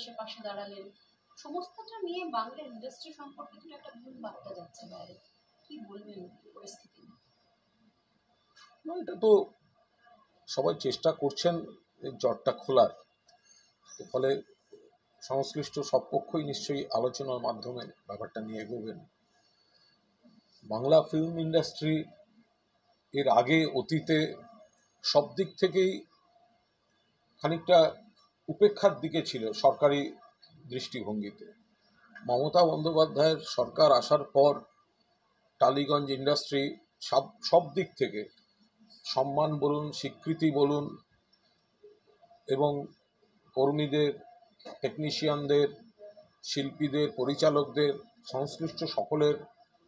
এসে পাশে দাঁড়ালেন, সমস্তটা নিয়ে বাংলা ইন্ডাস্ট্রি সম্পর্কে তো একটা ভুল বার্তা যাচ্ছে বাইরে। কি বলবেন পরিস্থিতি? এটা তো সবাই চেষ্টা করছেন এই জটটা খোলার, ফলে সংশ্লিষ্ট সব পক্ষই নিশ্চয়ই আলোচনার মাধ্যমে ব্যাপারটা নিয়ে এগোবেন। বাংলা ফিল্ম ইন্ডাস্ট্রি এর আগে অতীতে সব দিক থেকেই খানিকটা উপেক্ষার দিকে ছিল সরকারি দৃষ্টিভঙ্গিতে। মমতা বন্দ্যোপাধ্যায়ের সরকার আসার পর টালিগঞ্জ ইন্ডাস্ট্রি সব দিক থেকে সম্মান বলুন, স্বীকৃতি বলুন, এবং কর্মীদের, টেকনিশিয়ানদের, শিল্পীদের, পরিচালকদের, সংশ্লিষ্ট সকলের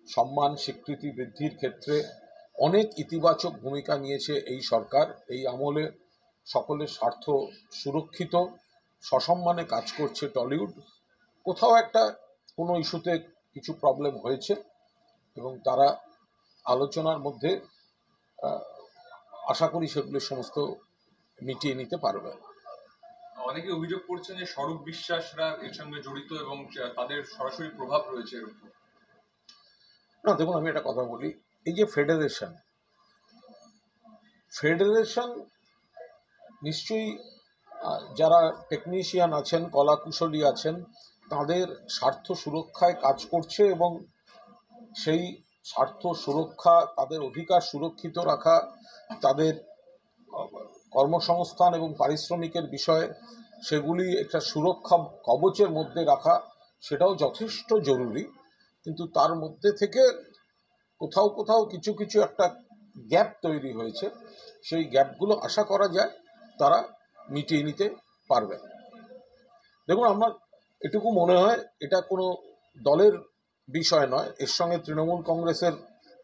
সম্মান স্বীকৃতি বৃদ্ধির ক্ষেত্রে অনেক ইতিবাচক ভূমিকা নিয়েছে এই সরকার। এই আমলে সকলের স্বার্থ সুরক্ষিত, সসম্মানে কাজ করছে টলিউড। কোথাও একটা কোনো ইস্যুতে কিছু প্রবলেম হয়েছে এবং তারা আলোচনার মধ্যে আশা করি সেগুলো সমস্ত মিটিয়ে নিতে পারবে। অনেকে অভিযোগ করছেন যে স্বরূপ বিশ্বাসরা এর সঙ্গে জড়িত এবং তাদের সরাসরি প্রভাব রয়েছে এর উপর। না, দেখুন, আমি একটা কথা বলি, এই যে ফেডারেশন নিশ্চয়ই যারা টেকনিশিয়ান আছেন, কলাকুশলী আছেন, তাদের স্বার্থ সুরক্ষায় কাজ করছে এবং সেই স্বার্থ সুরক্ষা, তাদের অধিকার সুরক্ষিত রাখা, তাদের কর্মসংস্থান এবং পারিশ্রমিকের বিষয়ে সেগুলি একটা সুরক্ষা কবচের মধ্যে রাখা, সেটাও যথেষ্ট জরুরি। কিন্তু তার মধ্যে থেকে কোথাও কোথাও কিছু কিছু একটা গ্যাপ তৈরি হয়েছে। সেই গ্যাপগুলো আশা করা যায় তারা মিটিয়ে নিতে পারবে। দেখুন, আমার এটুকু মনে হয় এটা কোনো দলের বিষয় নয়, এর সঙ্গে তৃণমূল কংগ্রেসের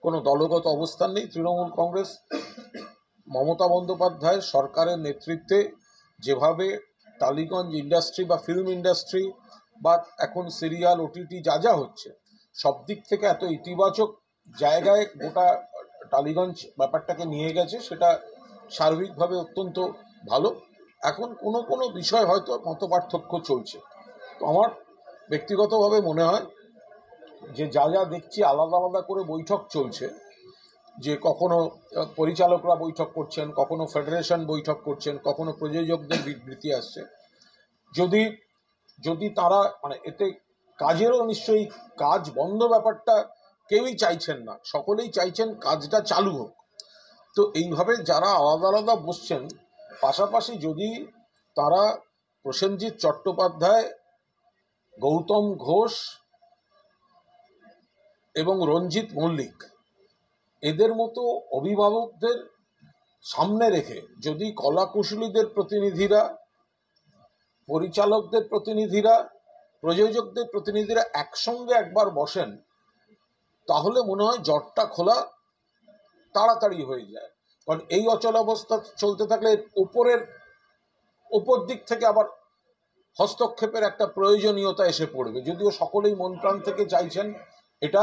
কোনো দলগত অবস্থান নেই। তৃণমূল কংগ্রেস মমতা বন্দ্যোপাধ্যায়ের সরকারের নেতৃত্বে যেভাবে টালিগঞ্জ ইন্ডাস্ট্রি বা ফিল্ম ইন্ডাস্ট্রি বা এখন সিরিয়াল, ওটিটি যা যা হচ্ছে, সব দিক থেকে এত ইতিবাচক জায়গায় গোটা টালিগঞ্জ ব্যাপারটাকে নিয়ে গেছে, সেটা সার্বিকভাবে অত্যন্ত ভালো। এখন কোনো কোনো বিষয় হয়তো মতপার্থক্য চলছে। তো আমার ব্যক্তিগতভাবে মনে হয় যে যা যা দেখছি আলাদা আলাদা করে বৈঠক চলছে, যে কখনো পরিচালকরা বৈঠক করছেন, কখনো ফেডারেশন বৈঠক করছেন, কখনো প্রযোজকদের বিবৃতি আসছে, যদি যদি তারা মানে এতে কাজেরও নিশ্চয়ই কাজ বন্ধ ব্যাপারটা কেউই চাইছেন না, সকলেই চাইছেন কাজটা চালু হোক। তো এইভাবে যারা আলাদা আলাদা বসছেন, পাশাপাশি যদি তারা প্রসেনজিৎ চট্টোপাধ্যায়, গৌতম ঘোষ এবং রঞ্জিত মল্লিক এদের মতো অভিভাবকদের সামনে রেখে যদি কলাকুশলীদের প্রতিনিধিরা, পরিচালকদের প্রতিনিধিরা, প্রযোজকদের প্রতিনিধিরা একসঙ্গে একবার বসেন, তাহলে মনে হয় জটটা খোলা তাড়াতাড়ি হয়ে যায়। কারণ এই অচলাবস্থা চলতে থাকলে ওপর দিক থেকে আবার হস্তক্ষেপের একটা প্রয়োজনীয়তা এসে পড়বে। যদিও সকলেই মন প্রাণ থেকে চাইছেন এটা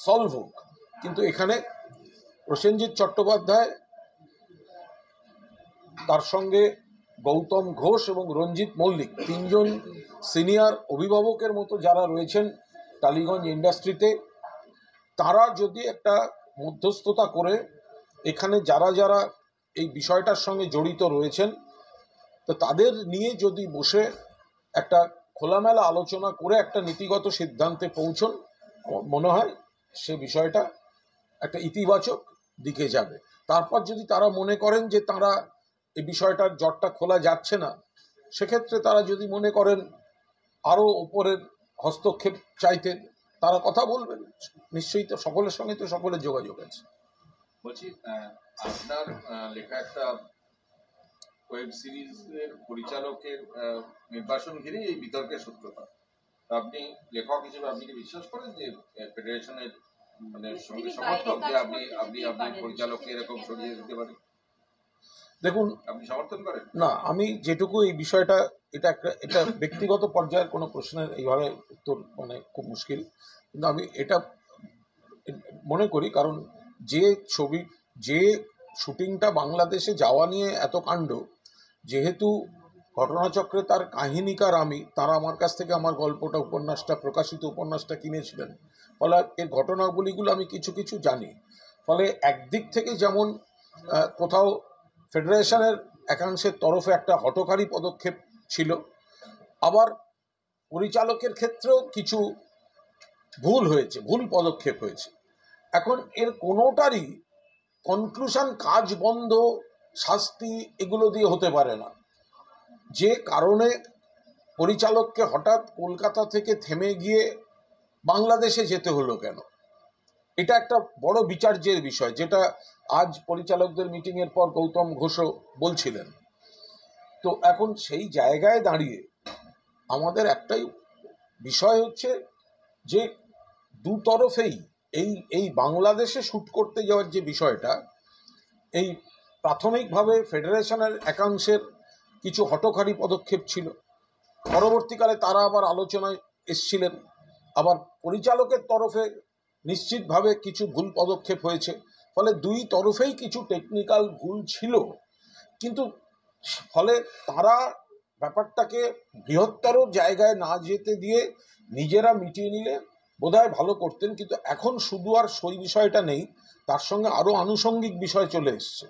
সলভ হোক, কিন্তু এখানে প্রসেনজিৎ চট্টোপাধ্যায়, তার সঙ্গে গৌতম ঘোষ এবং রঞ্জিত মল্লিক, তিনজন সিনিয়র অভিভাবকের মতো যারা রয়েছেন টালিগঞ্জ ইন্ডাস্ট্রিতে, তারা যদি একটা মধ্যস্থতা করে এখানে যারা যারা এই বিষয়টার সঙ্গে জড়িত রয়েছেন, তো তাদের নিয়ে যদি বসে একটা খোলামেলা আলোচনা করে একটা নীতিগত সিদ্ধান্তে পৌঁছন, মনে হয় সে বিষয়টা একটা ইতিবাচক দিকে যাবে। তারপর যদি তারা মনে করেন যে তারা এই বিষয়টার জটটা খোলা যাচ্ছে না, সেক্ষেত্রে তারা যদি মনে করেন আরও ওপরের হস্তক্ষেপ চাইতে, তারা কথা বলবেন। নিশ্চয়ই তো সকলের সঙ্গে তো সকলের যোগাযোগ আছে। বলছি, আপনার লেখা একটা ওয়েব সিরিজের পরিচালকের নির্বাচন ঘিরেই এই বিতর্কের সূত্রপাত। আপনি লেখক হিসেবে আপনি কি বিশ্বাস করেন যে ফেডারেশনের মানে সঙ্গে সমর্থক যে আপনি আপনি আপনি পরিচালককে এরকম সরিয়ে দিতে পারেন? দেখুন, আপনি সমর্থন করেন? না, আমি যেটুকু এই বিষয়টা, এটা ব্যক্তিগত পর্যায়ের কোনো প্রশ্নের এইভাবে উত্তর মানে খুব মুশকিল, কিন্তু আমি এটা মনে করি, কারণ যে শুটিংটা বাংলাদেশে যাওয়া নিয়ে এত কাণ্ড, যেহেতু ঘটনাচক্রে তার কাহিনীকার আমি, তারা আমার কাছ থেকে আমার গল্পটা, উপন্যাসটা, প্রকাশিত উপন্যাসটা কিনেছিলেন। ফলে এর ঘটনাবলীগুলো আমি কিছু কিছু জানি। ফলে একদিক থেকে যেমন কোথাও ফেডারেশনের একাংশের তরফে একটা হঠকারী পদক্ষেপ ছিল, আবার পরিচালকের ক্ষেত্রেও কিছু ভুল হয়েছে, ভুল পদক্ষেপ হয়েছে। এখন এর কোনোটারই কনক্লুশন কাজ বন্ধ, শাস্তি এগুলো দিয়ে হতে পারে না। যে কারণে পরিচালককে হঠাৎ কলকাতা থেকে থেমে গিয়ে বাংলাদেশে যেতে হলো কেন, এটা একটা বড় বিচার্যের বিষয়, যেটা আজ পরিচালকদের মিটিংয়ের পর গৌতম ঘোষও বলছিলেন। তো এখন সেই জায়গায় দাঁড়িয়ে আমাদের একটাই বিষয় হচ্ছে যে দুতরফেই এই বাংলাদেশে শ্যুট করতে যাওয়ার যে বিষয়টা, এই প্রাথমিকভাবে ফেডারেশনের একাংশের কিছু হঠকারী পদক্ষেপ ছিল, পরবর্তীকালে তারা আবার আলোচনায় এসছিলেন, আবার পরিচালকের তরফে নিশ্চিতভাবে কিছু ভুল পদক্ষেপ হয়েছে। ফলে দুই তরফেই কিছু টেকনিক্যাল ভুল ছিল, কিন্তু ফলে তারা ব্যাপারটাকে বৃহত্তর জায়গায় না যেতে দিয়ে নিজেরা মিটিয়ে নিলে বোধহয় ভালো করতেন। কিন্তু এখন শুধু আর সেই বিষয়টা নেই, তার সঙ্গে আরও আনুষঙ্গিক বিষয় চলে এসছে।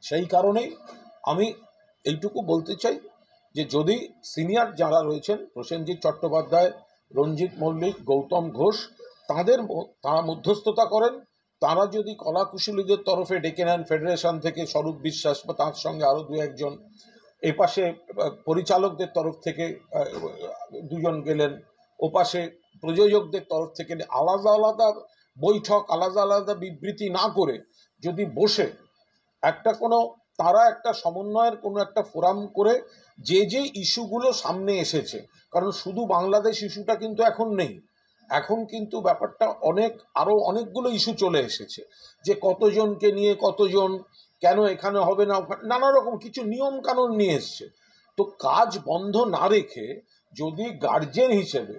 সেই কারণেই আমি এইটুকু বলতে চাই যে যদি সিনিয়র যারা রয়েছেন, প্রসেনজিৎ চট্টোপাধ্যায়, রঞ্জিত মল্লিক, গৌতম ঘোষ, তারা মধ্যস্থতা করেন, তারা যদি কলাকুশলীদের তরফে ডেকে নেন ফেডারেশন থেকে স্বরূপ বিশ্বাস বা তার সঙ্গে আরও দু একজন, এপাশে পরিচালকদের তরফ থেকে দুজন গেলেন, ওপাশে প্রযোজকদের তরফ থেকে, আলাদা আলাদা বৈঠক, আলাদা আলাদা বিবৃতি না করে যদি বসে একটা কোনো তারা একটা সমন্বয়ের কোনো একটা ফোরাম করে যে যে ইস্যুগুলো সামনে এসেছে, কারণ শুধু বাংলাদেশ ইস্যুটা কিন্তু এখন নেই, এখন কিন্তু ব্যাপারটা আরো অনেকগুলো ইস্যু চলে এসেছে, যে কতজনকে নিয়ে কতজন, কেন এখানে হবে না, নানা রকম কিছু নিয়ম কানুন নিয়ে এসছে। তো কাজ বন্ধ না রেখে যদি গার্জেন হিসেবে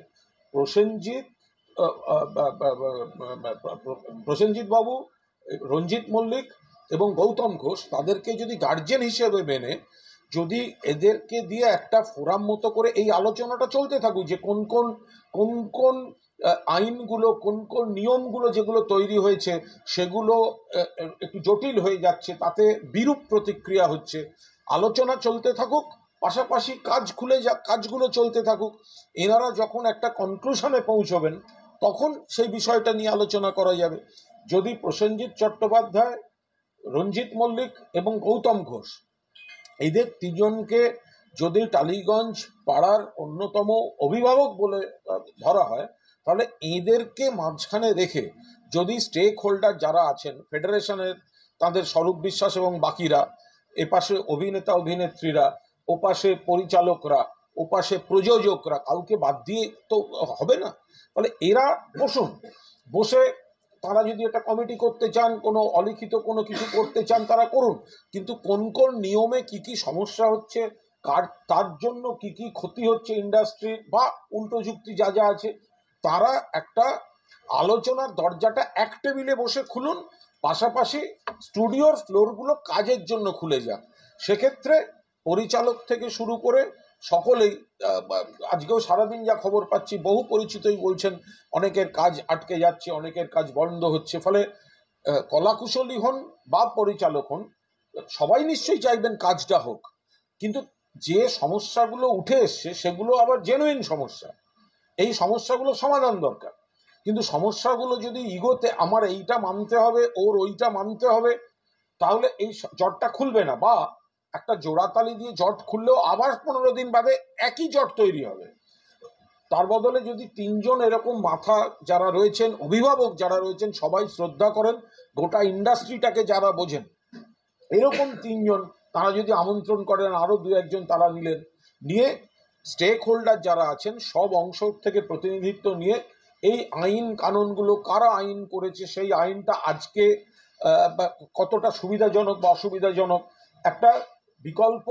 প্রসেনজিৎ বাবু, রঞ্জিত মল্লিক এবং গৌতম ঘোষ, তাদেরকে যদি গার্জেন হিসেবে মেনে যদি এদেরকে দিয়ে একটা ফোরাম মতো করে এই আলোচনাটা চলতে থাকুক, যে কোন কোন কোন কোন আইনগুলো, কোন কোন নিয়মগুলো যেগুলো তৈরি হয়েছে সেগুলো একটু জটিল হয়ে যাচ্ছে, তাতে বিরূপ প্রতিক্রিয়া হচ্ছে, আলোচনা চলতে থাকুক, পাশাপাশি কাজগুলো চলতে থাকুক। এনারা যখন একটা কনক্লুশনে পৌঁছবেন তখন সেই বিষয়টা নিয়ে আলোচনা করা যাবে। যদি প্রসেনজিৎ চট্টোপাধ্যায়, রঞ্জিত মল্লিক এবং গৌতম ঘোষ, এদের তিনজনকে যদি টালিগঞ্জ পাড়ার অন্যতম অভিভাবক বলে ধরা হয়, তাহলে এদেরকে মাঝখানে রেখে যদি স্টেক হোল্ডার যারা আছেন ফেডারেশনের, তাদের স্বরূপ বিশ্বাস এবং বাকিরা, এপাশে অভিনেতা অভিনেত্রীরা, ওপাশে পরিচালকরা, ওপাশে প্রযোজকরা, কাউকে বাদ দিয়ে তো হবে না। ফলে এরা বসে তারা যদি একটা কমিটি করতে চান, কোনো অলিখিত কোনো কিছু করতে চান, তারা করুন, কিন্তু কোন কোন নিয়মে কি কি সমস্যা হচ্ছে, তার জন্য কি কি ক্ষতি হচ্ছে ইন্ডাস্ট্রির, বা উল্টো যুক্তি যা যা আছে, তারা একটা আলোচনার দরজাটা এক টেবিলে বসে খুলুন, পাশাপাশি স্টুডিওর ফ্লোরগুলো কাজের জন্য খুলে যাক। সেক্ষেত্রে পরিচালক থেকে শুরু করে সকলেই, আজকেও সারাদিন যা খবর পাচ্ছি বহু পরিচিতই বলছেন অনেকের কাজ আটকে যাচ্ছে, অনেকের কাজ বন্ধ হচ্ছে। ফলে কলাকুশলী হন বা পরিচালক হন, সবাই নিশ্চয়ই চাইবেন কাজটা হোক, কিন্তু যে সমস্যাগুলো উঠে এসছে সেগুলো আবার জেনুইন সমস্যা, এই সমস্যাগুলো সমাধান দরকার। কিন্তু সমস্যাগুলো যদি ইগোতে আমার এইটা মানতে হবে, ওর ওইটা মানতে হবে, তাহলে এই জটটা খুলবে না, বা একটা জোড়াতালি দিয়ে জট খুললেও আবার 15 দিন বাদে একই জট তৈরি হবে। তার বদলে যদি তিনজন এরকম মাথা যারা রয়েছেন, অভিভাবক যারা রয়েছেন, সবাই শ্রদ্ধা করেন, গোটা ইন্ডাস্ট্রিটাকে যারা বোঝেন, এরকম তিনজন তারা যদি আমন্ত্রণ করেন, আরো দু একজন তারা নিয়ে স্টেক হোল্ডার যারা আছেন সব অংশ থেকে প্রতিনিধিত্ব নিয়ে এই আইন কানুনগুলো কারা আইন করেছে, সেই আইনটা আজকে কতটা সুবিধাজনক বা অসুবিধাজনক, একটা বিকল্প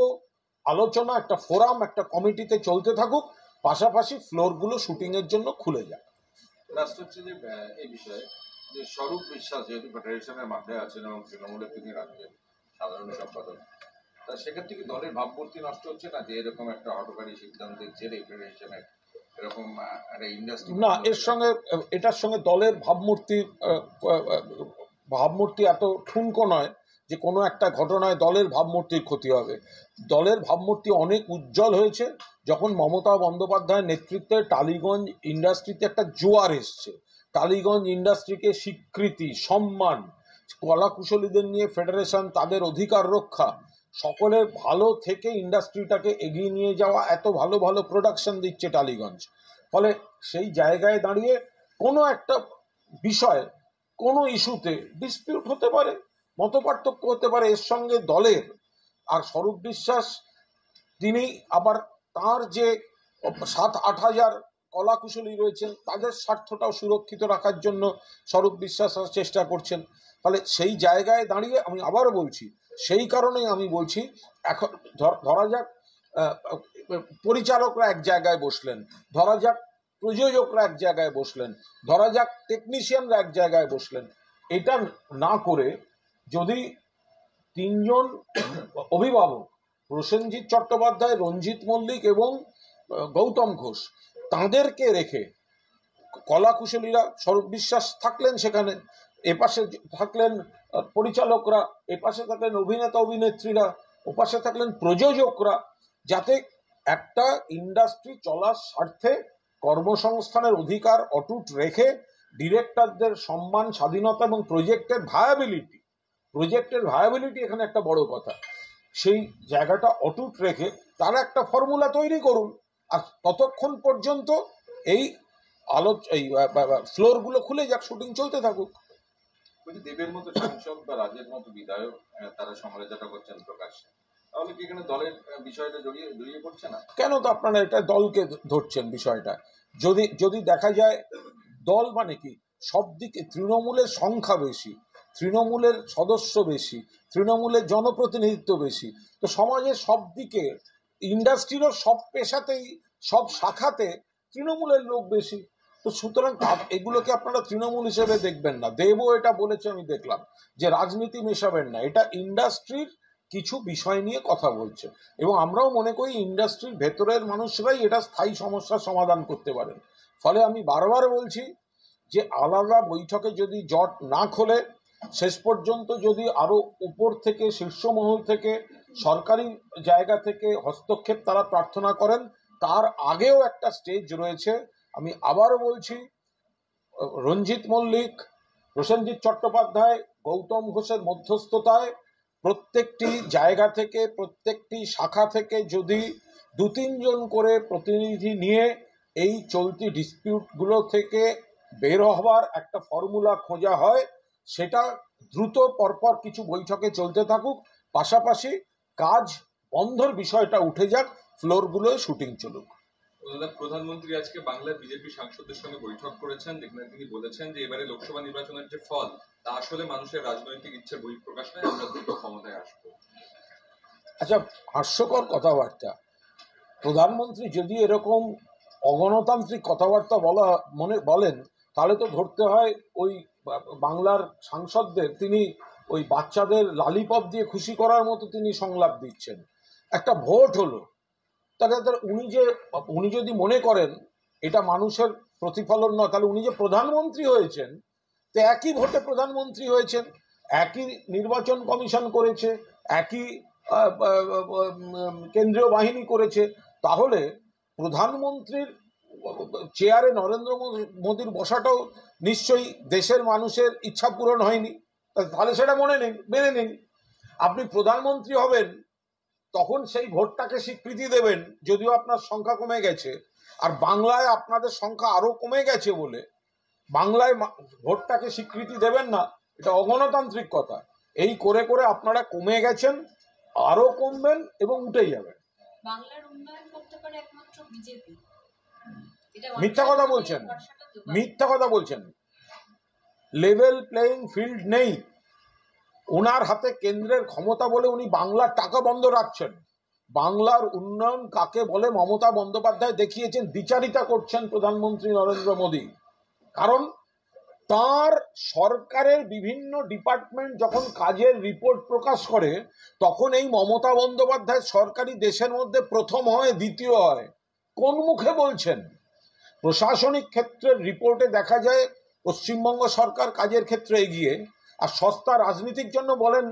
আলোচনা, একটা ফোরাম, একটা কমিটিতে চলতে থাকুক, পাশাপাশি ফ্লোরগুলো শুটিংয়ের জন্য খুলে যায়। লাস্ট হচ্ছে যে এই বিষয়ে যে স্বরূপ বিশ্বাস যেহেতু ফেডারেশনের মাথায় আছেন এবং তৃণমূলের তিনি রাখবেন সাধারণ সম্পাদক, তা সেক্ষেত্রে কি দলের ভাবমূর্তি নষ্ট হচ্ছে না, যে এরকম একটা হঠকারী সিদ্ধান্তের জেরে ফেডারেশনের এরকম একটা ইন্ডাস্ট্রি? না, এটার সঙ্গে দলের ভাবমূর্তি এত ঠুনকো নয় যে কোনো একটা ঘটনায় দলের ভাবমূর্তির ক্ষতি হবে। দলের ভাবমূর্তি অনেক উজ্জ্বল হয়েছে যখন মমতা বন্দ্যোপাধ্যায়ের নেতৃত্বে টালিগঞ্জ ইন্ডাস্ট্রিতে একটা জোয়ার এসছে। টালিগঞ্জ ইন্ডাস্ট্রিকে স্বীকৃতি, সম্মান, কলাকুশলীদের নিয়ে ফেডারেশন, তাদের অধিকার রক্ষা, সকলের ভালো থেকে ইন্ডাস্ট্রিটাকে এগিয়ে নিয়ে যাওয়া, এত ভালো ভালো প্রোডাকশন দিচ্ছে টালিগঞ্জ। ফলে সেই জায়গায় দাঁড়িয়ে কোনো একটা বিষয়, কোনো ইস্যুতে ডিসপিউট হতে পারে, মতপার্থক্য হতে পারে, এর সঙ্গে দলের আর স্বরূপ বিশ্বাস, তিনি আবার তার যে 7-8 হাজার কলাকুশলী রয়েছেন তাদের স্বার্থটাও সুরক্ষিত রাখার জন্য স্বরূপ বিশ্বাস চেষ্টা করছেন। ফলে সেই জায়গায় দাঁড়িয়ে আমি আবারও বলছি, সেই কারণেই আমি বলছি, এখন ধরা যাক পরিচালকরা এক জায়গায় বসলেন, ধরা যাক প্রযোজকরা এক জায়গায় বসলেন, ধরা যাক টেকনিশিয়ানরা এক জায়গায় বসলেন, এটা না করে যদি তিনজন অভিভাবক, প্রসেনজিৎ চট্টোপাধ্যায়, রঞ্জিত মল্লিক এবং গৌতম ঘোষ, তাঁদেরকে রেখে কলাকুশলীরা, স্বরূপ বিশ্বাস থাকলেন সেখানে, এপাশে থাকলেন পরিচালকরা, এপাশে থাকলেন অভিনেতা অভিনেত্রীরা, ওপাশে থাকলেন প্রযোজকরা, যাতে একটা ইন্ডাস্ট্রি চলার স্বার্থে কর্মসংস্থানের অধিকার অটুট রেখে ডিরেক্টরদের সম্মান, স্বাধীনতা এবং প্রজেক্টের ভায়াবিলিটি এখানে একটা বড় কথা, সেই জায়গাটা অটুট রেখে তারা একটা ফর্মুলা তৈরি করুন। আর ততক্ষণ পর্যন্ত এই ফ্লোরগুলো খুলে যাক, শুটিং চলতে থাকুক। দেবের মতো সাংসদ বা রাজের মতো বিধায়ক তারা সমালোচনা করছেন প্রকাশ্যে, তাহলে কি এখানে দলের বিষয়টা জড়িয়ে পড়ছে না? কেন তো আপনারা এটা দলকে ধরছেন বিষয়টা? যদি দেখা যায় দল মানে কি, সব দিকে তৃণমূলের সংখ্যা বেশি, তৃণমূলের সদস্য বেশি, তৃণমূলের জনপ্রতিনিধিত্ব বেশি, তো সমাজের সব দিকে, ইন্ডাস্ট্রিরও সব পেশাতেই, সব শাখাতে তৃণমূলের লোক বেশি। তো সুতরাং এগুলোকে আপনারা তৃণমূল হিসেবে দেখবেন না। দেবও এটা বলেছে, আমি দেখলাম, যে রাজনীতি মেশাবেন না, এটা ইন্ডাস্ট্রির কিছু বিষয় নিয়ে কথা বলছে, এবং আমরাও মনে করি ইন্ডাস্ট্রির ভেতরের মানুষরাই এটা স্থায়ী সমস্যার সমাধান করতে পারেন। ফলে আমি বারবার বলছি যে আলাদা বৈঠকে যদি জট না খোলে, শেষ পর্যন্ত যদি আরো উপর থেকে, শীর্ষমহল থেকে, সরকারি জায়গা থেকে হস্তক্ষেপ তারা প্রার্থনা করেন, তার আগেও একটা স্টেজ রয়েছে। আমি আবারও বলছি, রঞ্জিত মল্লিক, প্রসেনজিৎ চট্টোপাধ্যায়, গৌতম ঘোষের মধ্যস্থতায় প্রত্যেকটি জায়গা থেকে, প্রত্যেকটি শাখা থেকে যদি 2-3 জন করে প্রতিনিধি নিয়ে এই চলতি ডিসপিউটগুলো থেকে বের হবার একটা ফর্মুলা খোঁজা হয়, সেটা দ্রুত পরপর কিছু বৈঠকে চলতে থাকুক, পাশাপাশি কাজ বন্ধর বিষয়টা উঠে যাক, ফ্লোরগুলোয় শুটিং চলুক। প্রধানমন্ত্রী আজকে বাংলার বিজেপি সাংসদদের সঙ্গে বৈঠক করেছেন, যেখানে তিনি বলেছেন যে এবারে লোকসভা নির্বাচনের যে ফল তা আসলে মানুষের রাজনৈতিক ইচ্ছার বহিঃপ্রকাশ নয়, আমরা দ্রুত ক্ষমতায় আসবো। আচ্ছা, হাস্যকর কথাবার্তা। প্রধানমন্ত্রী যদি এরকম অগণতান্ত্রিক কথাবার্তা বলেন, তাহলে তো ধরতে হয় ওই বাংলার সাংসদদের তিনি ওই বাচ্চাদের লালিপপ দিয়ে খুশি করার মতো তিনি সংলাপ দিচ্ছেন। একটা ভোট হলো, তাহলে উনি যদি মনে করেন এটা মানুষের প্রতিফলন নয়, তাহলে উনি যে প্রধানমন্ত্রী হয়েছেন, তো একই ভোটে প্রধানমন্ত্রী হয়েছেন, একই নির্বাচন কমিশন করেছে, একই কেন্দ্রীয় বাহিনী করেছে, তাহলে প্রধানমন্ত্রীর চেয়ারে নরেন্দ্র মোদীর বসাটাও নিশ্চয়ই দেশের মানুষের ইচ্ছা পূরণ হয়নি। তাহলে সেটা মেনে নিন। আপনি প্রধানমন্ত্রী হবেন, তখন সেই ভোটটাকে স্বীকৃতি দেবেন, যদিও আপনার সংখ্যা কমে গেছে, আর বাংলায় আপনাদের সংখ্যা আরো কমে গেছে বলে বাংলায় ভোটটাকে স্বীকৃতি দেবেন না, এটা অগণতান্ত্রিক কথা। এই করে করে আপনারা কমে গেছেন, আরো কমবেন এবং উঠে যাবেন। বাংলার উন্নয়ন করতে পারে একমাত্র বিজেপি। মিথ্যা কথা বলছেন। লেভেল প্লেইং ফিল্ড নেই ওনার হাতে, কেন্দ্রের ক্ষমতা বলে উনি বাংলার টাকা বন্ধ রাখছেন। বাংলার উন্নয়ন কাকে বলে মমতা বন্দ্যোপাধ্যায় দেখিয়েছেন, বিচারিতা করছেন প্রধানমন্ত্রী নরেন্দ্র মোদী। কারণ তার সরকারের বিভিন্ন ডিপার্টমেন্ট যখন কাজের রিপোর্ট প্রকাশ করে তখন এই মমতা বন্দ্যোপাধ্যায় সরকারি দেশের মধ্যে প্রথম হয়, দ্বিতীয় হয়। কোন মুখে বলছেন? প্রশাসনিক ক্ষেত্রের রিপোর্টে দেখা যায় পশ্চিমবঙ্গ সরকার কাজের ক্ষেত্রে এগিয়ে, আর সস্তা রাজনীতির জন্য বলেন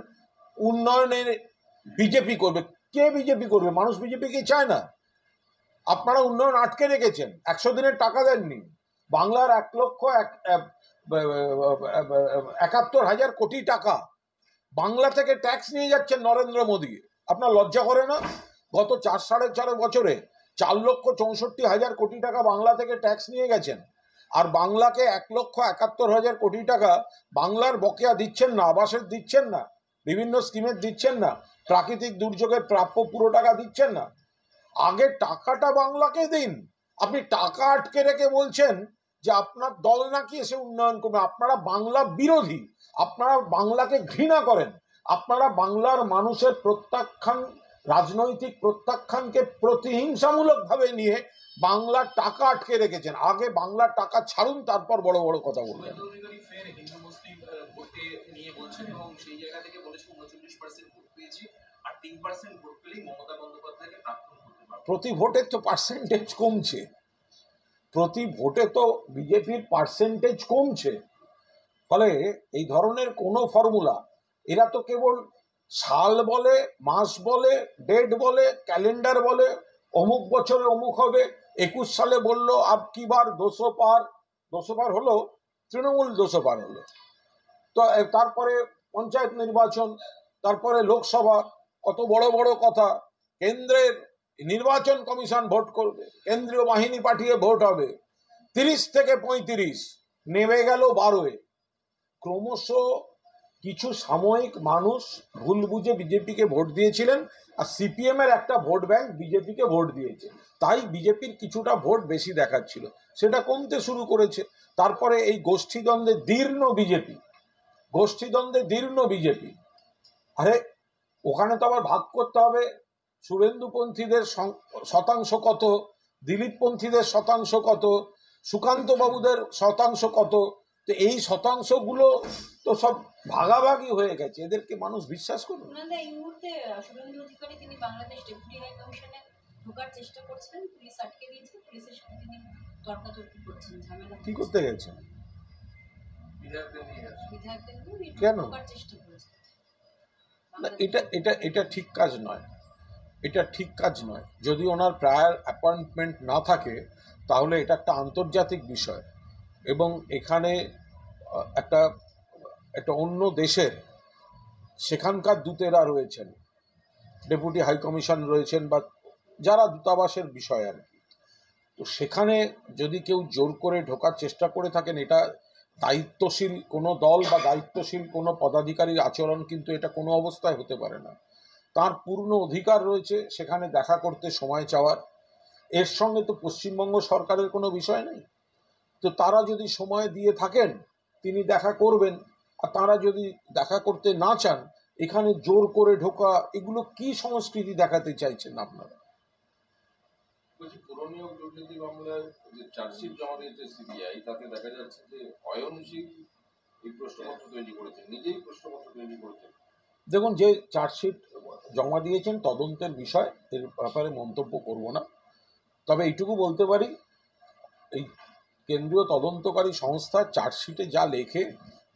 উন্নয়নের বিজেপি করবে। কে বিজেপি করবে? মানুষ বিজেপিকে চায় না। আপনারা উন্নয়ন আটকে রেখেছেন, 100 দিনের টাকা দেননি। বাংলার 1,71,000 কোটি টাকা বাংলা থেকে ট্যাক্স নিয়ে যাচ্ছেন নরেন্দ্র মোদী। আপনার লজ্জা করে না? গত 4-4.5 বছরে 4,64,000 কোটি টাকা বাংলা থেকে ট্যাক্স নিয়ে গেছেন, আর বাংলাকে 1,71,000 কোটি টাকা বাংলার বকেয়া দিচ্ছেন না, আবাসের দিচ্ছেন না, বিভিন্ন স্কিমের দিচ্ছেন না, প্রাকৃতিক দুর্যোগের প্রাপ্য পুরো টাকা দিচ্ছেন না। আগে টাকাটা বাংলাকে দিন। আপনি টাকা আটকে রেখে বলছেন যে আপনার দল নাকি এসে উন্নয়ন করবে। আপনারা বাংলা বিরোধী, আপনারা বাংলাকে ঘৃণা করেন, আপনারা বাংলার মানুষের প্রত্যাখ্যান, রাজনৈতিক প্রত্যাখ্যানকে প্রতিহিংসামূলক ভাবে নিয়ে বাংলার টাকা আটকে রেখেছেন। আগে বাংলার টাকা ছাড়ুন, তারপর বড় বড় কথা বলবেন। প্রতি ভোটে তো পার্সেন্টেজ কমছে, প্রতি ভোটে তো বিজেপির পার্সেন্টেজ কমছে। ফলে এই ধরনের কোনো ফর্মুলা, এরা তো কেবল সাল বলে, মাস বলে, ডেট বলে, ক্যালেন্ডার বলে, অমুক বছরে অমুক হবে। 21 সালে বললো আব কি বার 200 পার, 200 পার হলো, তৃণমূল 200 পার হলো। তো তারপরে পঞ্চায়েত নির্বাচন, তারপরে লোকসভা, কত বড় বড় কথা। কেন্দ্রের নির্বাচন কমিশন ভোট করবে, কেন্দ্রীয় বাহিনী পাঠিয়ে ভোট হবে। 30 থেকে 35 নেমে গেল 12-এ। ক্রমশ কিছু সাময়িক মানুষ ভুল বুঝে বিজেপিকে ভোট দিয়েছিলেন, আর সিপিএম এর একটা ভোট ব্যাংক বিজেপিকে ভোট দিয়েছে, তাই বিজেপির কিছুটা ভোট বেশি দেখাচ্ছিল, সেটা কমতে শুরু করেছে। তারপরে এই গোষ্ঠীদ্বন্দ্বে দীর্ণ বিজেপি, গোষ্ঠীদ্বন্দ্বে দীর্ণ বিজেপি। আরে ওখানে তো আবার ভাগ করতে হবে, শুভেন্দুপন্থীদের শতাংশ কত, দিলীপপন্থীদের শতাংশ কত, সুকান্ত বাবুদের শতাংশ কত। তো এই শতাংশগুলো তো সব ভাগাভাগি হয়ে গেছে, এদেরকে মানুষ বিশ্বাস করবে। এই মুহূর্তে শুভেন্দু অধিকারী তিনি বাংলাদেশ ডেপুটি হাই কমিশনে ঢোকার চেষ্টা করছেন, পুলিশ আটকে দিয়েছে, পুলিশের সাথে তিনি তর্কাতর্কি করছেন, ঝামেলা। কি করতে গেছেন? বিধায়কদের নিয়ে কেন? ঢোকার চেষ্টা করেছেন। না, এটা ঠিক কাজ নয়, এটা ঠিক কাজ নয়। যদি ওনার প্রায়র অ্যাপয়েন্টমেন্ট না থাকে তাহলে এটা একটা আন্তর্জাতিক বিষয়, এবং এখানে একটা অন্য দেশের সেখানকার দূতেরা রয়েছেন, ডেপুটি হাই কমিশন রয়েছেন, বা যারা দূতাবাসের বিষয় আর কি। তো সেখানে যদি কেউ জোর করে ঢোকার চেষ্টা করে থাকেন, এটা দায়িত্বশীল কোনো দল বা দায়িত্বশীল কোনো পদাধিকারীর আচরণ কিন্তু এটা কোনো অবস্থায় হতে পারে না। তার পূর্ণ অধিকার রয়েছে সেখানে দেখা করতে, সময় চাওয়ার। এর সঙ্গে তো পশ্চিমবঙ্গ সরকারের কোনো বিষয় নেই। তো তারা যদি সময় দিয়ে থাকেন তিনি দেখা করবেন, আর তারা যদি দেখা করতে না চান, এখানে জোর করে ঢোকা, এগুলো কি সংস্কৃতি দেখাতে চাইছেন আপনারা? পুরনিয়োগ দুর্নীতি মামলার যে চার্জশিট জমা দিয়েছে সিবিআই, তাতে দেখা যাচ্ছে যে অয়নশীল এই প্রশ্নপত্র তৈরি করেছেন, নিজেই প্রশ্নপত্র তৈরি করেছেন। দেখুন, যে চার্জশিট জমা দিয়েছেন তদন্তের বিষয়, এর ব্যাপারে মন্তব্য করব না। তবে এইটুকু বলতে পারি, এই কেন্দ্রীয় তদন্তকারী সংস্থা চার্জশিটে যা লেখে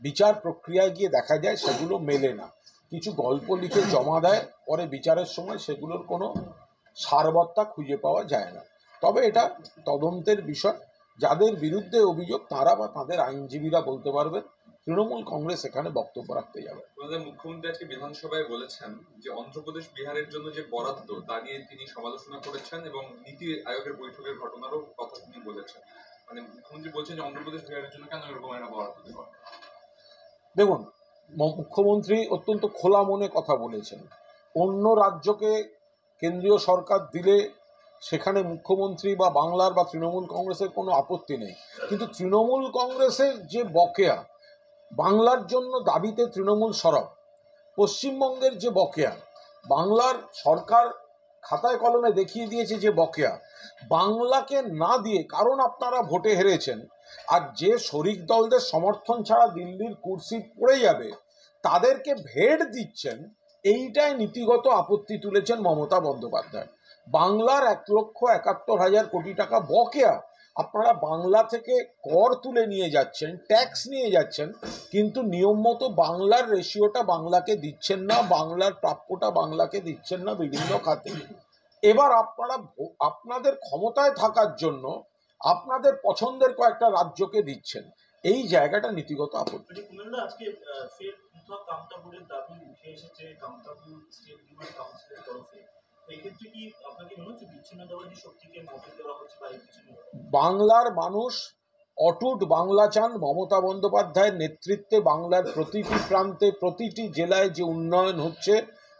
বিচার প্রক্রিয়ায় গিয়ে দেখা যায় সেগুলো মেলে না। কিছু গল্প লিখে জমা দেয়, পরে বিচারের সময় সেগুলোর কোনো সারবত্তা খুঁজে পাওয়া যায় না। তবে এটা তদন্তের বিষয়, যাদের বিরুদ্ধে অভিযোগ তারা বা তাদের আইনজীবীরা বলতে পারবেন। তৃণমূল কংগ্রেস এখানে বক্তব্য রাখতে যাবে। মুখ্যমন্ত্রী আজকে বিধানসভায় বলেছেন যে অন্ধ্রপ্রদেশ বিহারের জন্য যে বরাদ্দ তা নিয়ে তিনি সমালোচনা করেছেন, এবং নীতি আয়োগের বৈঠকের ঘটনারও কথা তিনি বলেছেন। মানে মুখ্যমন্ত্রী বলছেন যে অন্ধ্রপ্রদেশ বিহারের জন্য কেন এরকম একটা বরাদ্দ দেওয়া। দেখুন, মুখ্যমন্ত্রী অত্যন্ত খোলা মনে কথা বলেছেন। অন্য রাজ্যকে কেন্দ্রীয় সরকার দিলে সেখানে মুখ্যমন্ত্রী বা বাংলার বা তৃণমূল কংগ্রেসের কোনো আপত্তি নেই, কিন্তু তৃণমূল কংগ্রেসের যে বকেয়া, বাংলার জন্য দাবিতে তৃণমূল সরব, পশ্চিমবঙ্গের যে বকেয়া, বাংলার সরকার খাতায় কলমে দেখিয়ে দিয়েছে যে বকেয়া, বাংলাকে না দিয়ে, কারণ আপনারা ভোটে হেরেছেন আর যে শরিক দলদের সমর্থন ছাড়া দিল্লির কুর্সি পড়ে যাবে তাদেরকে ভেট দিচ্ছেন, এইটাই নীতিগত আপত্তি তুলেছেন মমতা বন্দ্যোপাধ্যায়। বাংলার 1,71,000 কোটি টাকা বকেয়া, আপনারা বাংলা থেকে কর তুলে নিয়ে যাচ্ছেন, ট্যাক্স নিয়ে যাচ্ছেন, কিন্তু নিয়ম মতো বাংলার রেশিওটা বাংলাকে দিচ্ছেন না, বাংলার প্রাপ্যটা বাংলাকে দিচ্ছেন না বিভিন্ন খাতে। এবার আপনারা আপনাদের ক্ষমতায় থাকার জন্য আপনাদের পছন্দের কয়েকটা রাজ্যকে দিচ্ছেন, এই জায়গাটা নীতিগত আপত্তি। আজকে ফের কামতাপুরের দাবি উঠে এসেছে কামতাপুর স্টেট ডিমান্ড কাউন্সিলের তরফে, এক্ষেত্রে কি আপনাকে মনে হচ্ছে বিচ্ছিন্নতাবাদী শক্তিকে মদত দেওয়া হচ্ছে বা এই পিছনে? বাংলার মানুষ অটুট বাংলা চান। মমতা বন্দ্যোপাধ্যায়ের নেতৃত্বে বাংলার প্রতিটি প্রান্তে প্রতিটি জেলায় যে উন্নয়ন হচ্ছে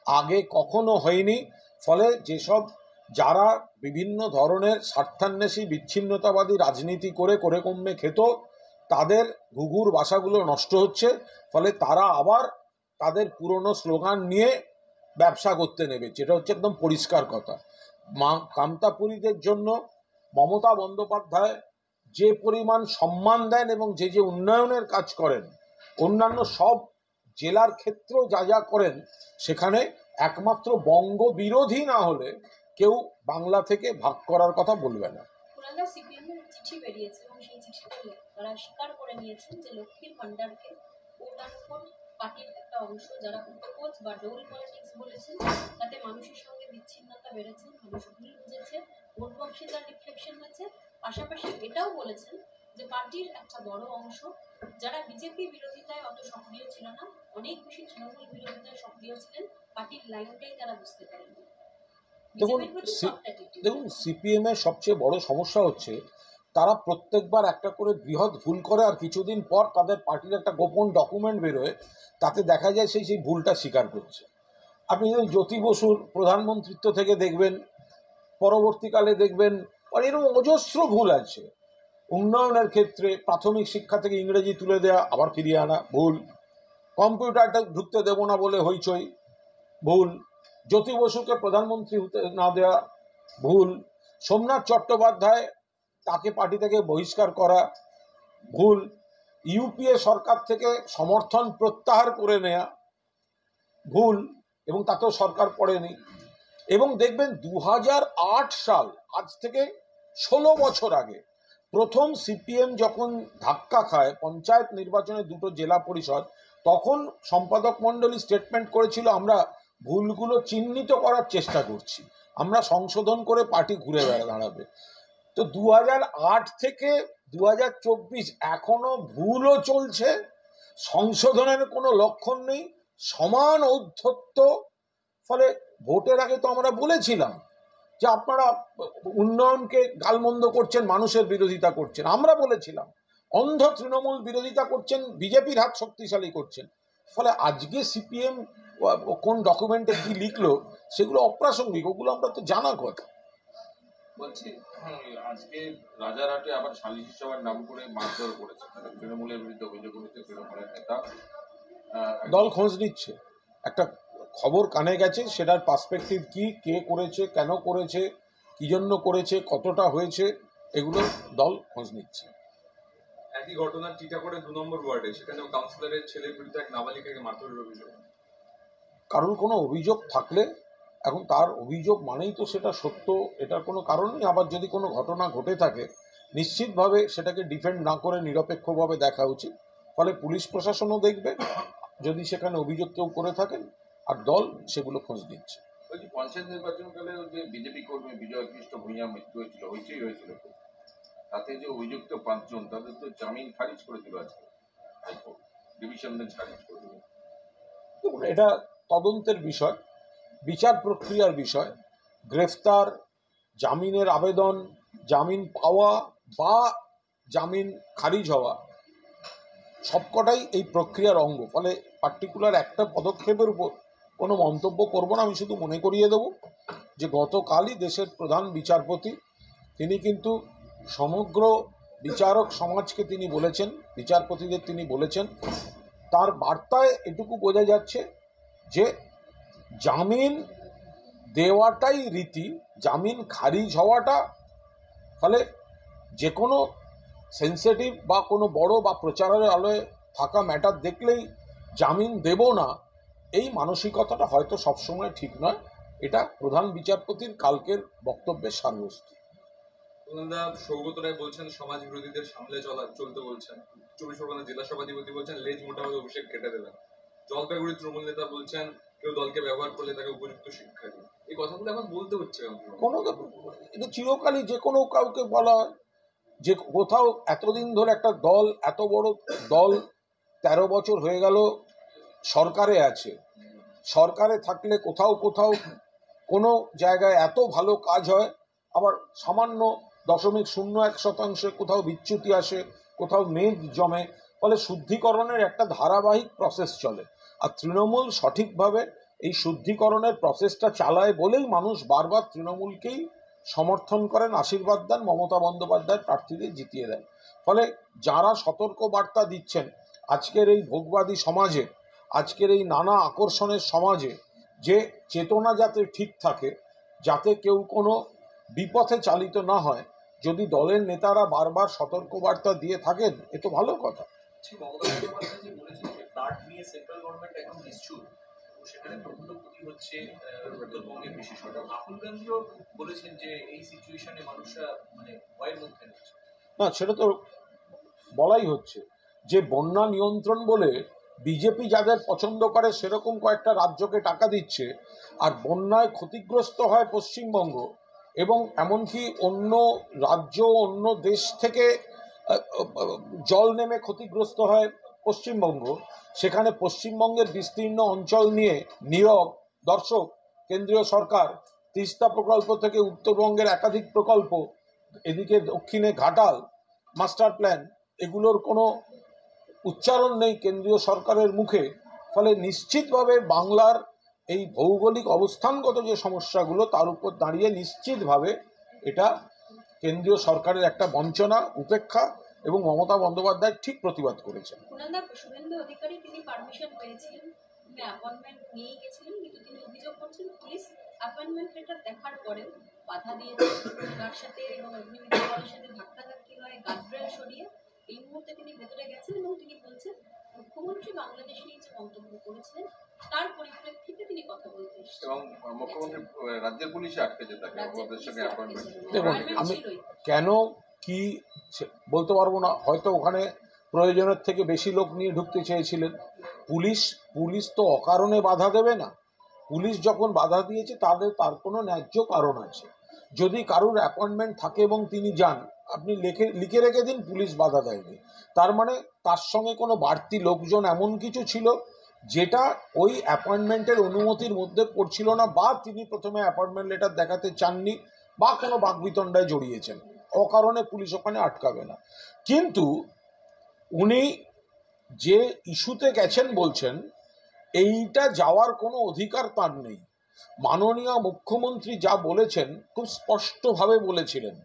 আগে কখনো হয়নি। ফলে যেসব যারা বিভিন্ন ধরনের স্বার্থান্বেষী বিচ্ছিন্নতাবাদী রাজনীতি করে করে কমে খেত, তাদের ঘুঘুর বাসাগুলো নষ্ট হচ্ছে। ফলে তারা আবার তাদের পুরনো স্লোগান নিয়ে ব্যবসা করতে নেবে, যেটা হচ্ছে একদম পরিষ্কার কথা। কামতাপুরীদের জন্য মমতা বন্দ্যোপাধ্যায় যে পরিমাণ সম্মান দেন এবং যে যে উন্নয়নের কাজ করেন, অন্যান্য সব জেলার ক্ষেত্রেও যা যা করেন, সেখানে একমাত্র বঙ্গ বিরোধী না হলে কেউ বাংলা থেকে ভাগ করার কথা বলবে না। পুরান্দা সিপিএমের চিঠি বেরিয়েছে এবং সেই চিঠিতে তারা স্বীকার করে নিয়েছেন যে লক্ষ্মীর ভান্ডারকে কোট পার্টির একটা অংশ, যারা উপকোচ বা ডোল পলিটিক্স বলেছেন, তাতে মানুষের সঙ্গে বিচ্ছিন্নতা বেড়েছে, মানুষ ভুল বুঝেছে, ভোট বক্সে তার রিফ্লেকশন হয়েছে। পাশাপাশি এটাও বলেছেন যে পার্টির একটা বড় অংশ যারা বিজেপি বিরোধিতায় অত সক্রিয় ছিল না, অনেক বেশি তৃণমূল বিরোধিতায় সক্রিয় ছিলেন, পার্টির লাইনটাই তারা বুঝতে পারেননি। দেখুন, সিপিএম এর সবচেয়ে বড় সমস্যা হচ্ছে তারা প্রত্যেকবার একটা করে বৃহৎ ভুল করে আর কিছুদিন পর তাদের পার্টির একটা গোপন ডকুমেন্ট বেরোয়, তাতে দেখা যায় সেই ভুলটা স্বীকার করছে। আপনি যদি জ্যোতি বসুর প্রধানমন্ত্রিত্ব থেকে দেখবেন, পরবর্তীকালে দেখবেন এরকম অজস্র ভুল আছে। উন্নয়নের ক্ষেত্রে প্রাথমিক শিক্ষা থেকে ইংরেজি তুলে দেওয়া আবার ফিরিয়ে আনা ভুল, কম্পিউটারটা ঢুকতে দেব না বলে হইচই ভুল, জ্যোতি বসুকে প্রধানমন্ত্রী হতে না দেওয়া ভুল, সোমনাথ চট্টোপাধ্যায় তাকে পার্টি থেকে বহিষ্কার করা ভুল, ইউপিএ সরকার থেকে সমর্থন প্রত্যাহার করে নেওয়া ভুল, এবং তাতেও সরকার পড়েনি। এবং দেখবেন 2008 সাল, আজ থেকে 16 বছর আগে প্রথম সিপিএম যখন ধাক্কা খায় পঞ্চায়েত নির্বাচনে দুটো জেলা পরিষদ, তখন সম্পাদক মণ্ডলী স্টেটমেন্ট করেছিল আমরা ভুলগুলো চিহ্নিত করার চেষ্টা করছি, আমরা সংশোধন করে পার্টি ঘুরে দাঁড়াবে। তো 2008 থেকে 2024 এখনো ভুলও চলছে, সংশোধনের কোনো লক্ষণ নেই, সমান ঔদ্ধত্য। ফলে ভোটের আগে তো আমরা বলেছিলাম যে আপনারা উন্নয়নকে গালমন্দ করছেন, মানুষের বিরোধিতা করছেন, আমরা বলেছিলাম অন্ধ তৃণমূল বিরোধিতা করছেন, বিজেপির হাত শক্তিশালী করছেন। ফলে আজকে সিপিএম কোন ডকুমেন্টে কি লিখলো সেগুলো অপ্রাসঙ্গিক, ওগুলো আমরা তো জানা কথা। বলছি আজকে রাজারহাটে আবার সালিশি সভার নাম করে মারধর করেছে, তৃণমূলের বিরুদ্ধে অভিযোগ করেছে তৃণমূলের নেতা। দল খোঁজ নিচ্ছে, একটা খবর কানে গেছে, সেটার পার্সপেক্টিভ কি, কে করেছে, কেন করেছে, কি জন্য করেছে, কতটা হয়েছে, এগুলো দল খোঁজ নিচ্ছে। একই ঘটনা টিটাগড়ে 2 নম্বর ওয়ার্ডে, সেখানেও কাউন্সিলরের ছেলের বিরুদ্ধে এক নাবালিকাকে মারধরের অভিযোগ। কারোর কোনো অভিযোগ থাকলে এখন তার অভিযোগ মানেই তো সেটা সত্য, এটার কোনো কারণ নেই। আবার যদি কোনো ঘটনা ঘটে থাকে নিশ্চিতভাবে সেটাকে ডিফেন্ড না করে নিরপেক্ষভাবে দেখা উচিত। ফলে পুলিশ প্রশাসনও দেখবে যদি সেখানে অভিযোগ কেউ করে থাকেন, আর দল সেগুলো খোঁজ দিচ্ছে। বলছি পঞ্চায়েত নির্বাচনকালে যে বিজেপি কর্মী বিজয় কৃষ্ণ ভূঁইয়া মৃত্যু হয়েছিল, হইচই হয়েছিল, তাতে যে অভিযুক্ত 5 জন তাদের তো জামিন খারিজ করে দিল আজকে হাইকোর্ট, ডিভিশন বেঞ্চ খারিজ করে দিল। এটা তদন্তের বিষয়, বিচার প্রক্রিয়ার বিষয়। গ্রেফতার, জামিনের আবেদন, জামিন পাওয়া বা জামিন খারিজ হওয়া সবকটাই এই প্রক্রিয়ার অঙ্গ। ফলে পার্টিকুলার একটা পদক্ষেপের উপর কোনো মন্তব্য করব না। আমি শুধু মনে করিয়ে দেব যে গতকালই দেশের প্রধান বিচারপতি তিনি কিন্তু সমগ্র বিচারক সমাজকে তিনি বলেছেন, বিচারপতিদের তিনি বলেছেন, তার বার্তায় এটুকু বোঝা যাচ্ছে যে জামিন দেওয়াটাই রীতি, জামিন খারিজ হওয়াটা, ফলে যে কোনো সেন্সিটিভ বা কোনো বড় বা প্রচারের আলোয় থাকা ম্যাটার দেখলেই জামিন দেব না, এই মানসিকতাটা হয়তো সবসময় ঠিক নয়। এটা প্রধান বিচারপতির কালকের বক্তব্যের সারবস্তু। সৌগত রায় বলছেন সমাজ বিরোধীদের সামলে চলতে বলছেন, 24 পরগনা জেলা সভাধিপতি বলছেন লেজ মোটা হলে অভিষেক কেটে দেবেন, জলপাইগুড়ি তৃণমূল নেতা বলছেন কেউ দলকে ব্যবহার করলে তাকে উপযুক্ত শিক্ষা দিন। এই কথাগুলো এখন বলতে হচ্ছে কোনো এটা চিরকালই যে কোনো কাউকে বলা হয় যে কোথাও এতদিন ধরে একটা দল, এত বড় দল 13 বছর হয়ে গেল সরকারে আছে, সরকারে থাকলে কোথাও কোথাও কোনো জায়গায় এত ভালো কাজ হয়, আবার সামান্য 0.01% কোথাও বিচ্যুতি আসে, কোথাও মেঘ জমে, ফলে শুদ্ধিকরণের একটা ধারাবাহিক প্রসেস চলে। আর তৃণমূল সঠিকভাবে এই শুদ্ধিকরণের প্রসেসটা চালায় বলেই মানুষ বারবার তৃণমূলকেই সমর্থন করেন, আশীর্বাদ দেন, মমতা বন্দ্যোপাধ্যায়ের প্রার্থীদের জিতিয়ে দেন। ফলে যারা সতর্ক বার্তা দিচ্ছেন আজকের এই ভোগবাদী সমাজে, আজকের এই নানা আকর্ষণের সমাজে, যে চেতনা যাতে ঠিক থাকে, যাতে কেউ কোনো বিপথে চালিত না হয়, যদি দলের নেতারা বারবার সতর্কবার্তা দিয়ে থাকেন এ তো ভালো কথা। মমতা বন্দ্যোপাধ্যায় যে বলেছেন যে ফ্লাড নিয়ে সেন্ট্রাল গভর্নমেন্ট এখন নিশ্চুপ, সেখানে প্রভূত ক্ষতি হচ্ছে উত্তরবঙ্গের বিশেষত। রাহুল গান্ধীও বলেছেন যে এই সিচুয়েশনে মানুষরা মানে ভয়ের মধ্যে রয়েছে। না, সেটা তো বলাই হচ্ছে যে বন্যা নিয়ন্ত্রণ বলে বিজেপি যাদের পছন্দ করে সেরকম কয়েকটা রাজ্যকে টাকা দিচ্ছে, আর বন্যায় ক্ষতিগ্রস্ত হয় পশ্চিমবঙ্গ, এবং এমনকি অন্য রাজ্য, অন্য দেশ থেকে জল নেমে ক্ষতিগ্রস্ত হয় পশ্চিমবঙ্গ, সেখানে পশ্চিমবঙ্গের বিস্তীর্ণ অঞ্চল নিয়ে নীরব দর্শক কেন্দ্রীয় সরকার তিস্তা প্রকল্প থেকে উত্তরবঙ্গের একাধিক প্রকল্প, এদিকে দক্ষিণে ঘাটাল মাস্টার প্ল্যান, এগুলোর কোনো উচ্চারণ নেই কেন্দ্রীয় সরকারের মুখে। ফলে নিশ্চিতভাবে বাংলার এই ভৌগোলিক অবস্থানগত যে সমস্যাগুলো, তার উপর দাঁড়িয়ে নিশ্চিতভাবে এটা কেন্দ্রীয় সরকারের একটা বঞ্চনা, উপেক্ষা, এবং মমতা বন্দ্যোপাধ্যায় ঠিক প্রতিবাদ করেছেন। শুভেন্দু অধিকারী তিনি পারমিশন পেয়েছিলেন, তিনি অ্যাপয়েন্টমেন্ট নিয়ে গেছিলেন, কিন্তু তিনি অভিযোগ করছেন পুলিশ অ্যাপয়েন্টমেন্ট লেটার দেখার পরেও বাধা দিয়েছে, তার সাথে এবং অগ্নিমিত্রের সাথে ধাক্কাধাক্কি হয়, গার্ডরেল সরিয়ে এই মুহূর্তে তিনি ভেতরে গেছেন, এবং তিনি বলছেন মুখ্যমন্ত্রী বাংলাদেশ নিয়ে যে মন্তব্য করেছিলেন তার পরিপ্রেক্ষিতে তিনি কথা বলতে এসেছেন, এবং মুখ্যমন্ত্রী রাজ্যের পুলিশে আটকেছে তাকে, ওদের সঙ্গে অ্যাপয়েন্টমেন্ট। দেখুন, আমি কেন কি বলতে পারবো না, হয়তো ওখানে প্রয়োজনের থেকে বেশি লোক নিয়ে ঢুকতে চেয়েছিলেন। পুলিশ তো অকারণে বাধা দেবে না। পুলিশ যখন বাধা দিয়েছে তার কোনো ন্যায্য কারণ আছে। যদি কারুর অ্যাপয়েন্টমেন্ট থাকে এবং তিনি যান, আপনি লিখে রেখে দিন পুলিশ বাধা দেয়নি, তার মানে তার সঙ্গে কোনো বাড়তি লোকজন এমন কিছু ছিল যেটা ওই অ্যাপয়েন্টমেন্টের অনুমতির মধ্যে পড়ছিল না, বা তিনি প্রথমে অ্যাপয়েন্টমেন্ট লেটার দেখাতে চাননি, বা কোনো বাকবিতণ্ডায় জড়িয়েছেন। অকারণে পুলিশ ওখানে আটকাবে না। কিন্তু উনি যে ইস্যুতে গেছেন বলছেন, এইটা যাওয়ার কোনো অধিকার তার নেই। মাননীয় মুখ্যমন্ত্রী যা বলেছেন খুব স্পষ্টভাবে বলেছিলেন,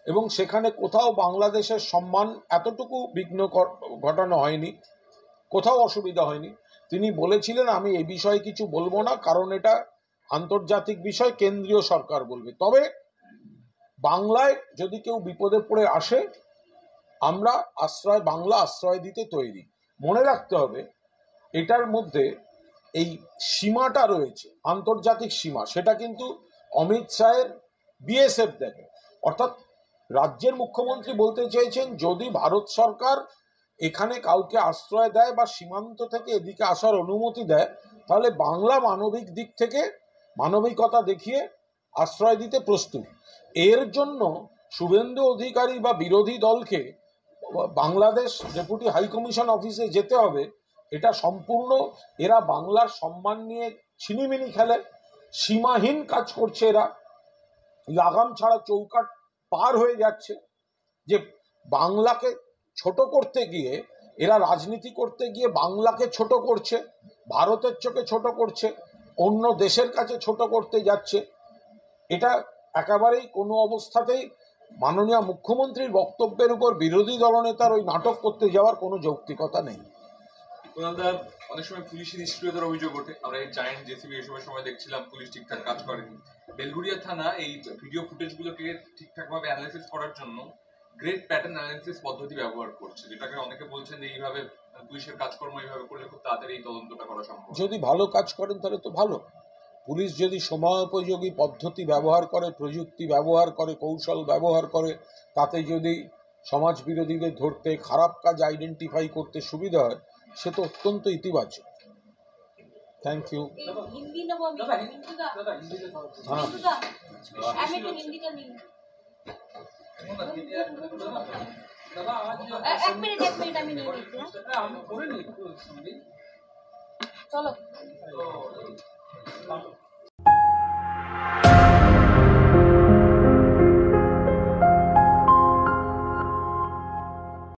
এবং সেখানে কোথাও বাংলাদেশের সম্মান এতটুকু বিঘ্ন ঘটানো হয়নি, কোথাও অসুবিধা হয়নি। তিনি বলেছিলেন আমি এই বিষয়ে কিছু বলবো না, কারণ এটা আন্তর্জাতিক বিষয়, কেন্দ্রীয় সরকার বলবে। তবে বাংলায় যদি কেউ বিপদে পড়ে আসে, আমরা বাংলা আশ্রয় দিতে তৈরি। মনে রাখতে হবে এটার মধ্যে এই সীমাটা রয়েছে, আন্তর্জাতিক সীমা, সেটা কিন্তু অমিত শাহের বিএসএফ দেখে। অর্থাৎ রাজ্যের মুখ্যমন্ত্রী বলতে চেয়েছেন যদি ভারত সরকার এখানে কাউকে আশ্রয় দেয় বা সীমান্ত থেকে এদিকে আসার অনুমতি দেয়, তাহলে বাংলা মানবিক দিক থেকে মানবিকতা দেখিয়ে আশ্রয় দিতে প্রস্তুত। এর জন্য শুভেন্দু অধিকারী বা বিরোধী দলকে বাংলাদেশ ডেপুটি হাইকমিশন অফিসে যেতে হবে, এটা সম্পূর্ণ এরা বাংলার সম্মান নিয়ে ছিনিমিনি খেলে, সীমাহীন কাজ করছে। এরা লাগাম ছাড়া চৌকাট পার হয়ে যাচ্ছে। যে বাংলাকে ছোট করতে গিয়ে এরা রাজনীতি করতে গিয়ে বাংলাকে ছোট করছে, ভারতের চোখে ছোট করছে, অন্য দেশের কাছে ছোট করতে যাচ্ছে। এটা একেবারেই কোনো অবস্থাতেই মাননীয় মুখ্যমন্ত্রীর বক্তব্যের উপর বিরোধী দলনেতার ওই নাটক করতে যাওয়ার কোনো যৌক্তিকতা নেই। কুণালদা, অনেক সময় পুলিশি নিষ্ক্রিয়তার অভিযোগ ওঠে। আমরা এই জায়ান্ট জেসিবি এই সময় দেখছিলাম পুলিশ ঠিকঠাক কাজ করেনি। বেলঘুরিয়া থানা এই ভিডিও ফুটেজগুলোকে ঠিকঠাক ভাবে অ্যানালাইসিস করার জন্য গ্রেড প্যাটার্ন অ্যানালাইসিস পদ্ধতি ব্যবহার করছে, যেটাকে অনেকে বলছেন যে এইভাবে পুলিশের কাজকর্ম এইভাবে করলে খুব তাড়াতাড়ি এই তদন্তটা করা সম্ভব। যদি ভালো কাজ করেন তাহলে তো ভালো। পুলিশ যদি সময়োপযোগী পদ্ধতি ব্যবহার করে, প্রযুক্তি ব্যবহার করে, কৌশল ব্যবহার করে, তাতে যদি সমাজ বিরোধীদের ধরতে, খারাপ কাজ আইডেন্টিফাই করতে সুবিধা হয়, সে তো অত্যন্ত ইতিবাচক। Thank you. হিন্দি নেবো আমি, হিন্দিটা হ্যাঁ, হিন্দিটা আমি একটু হিন্দিটা নিই। এক মিনিট আমি নিয়ে নিচ্ছি। চলো।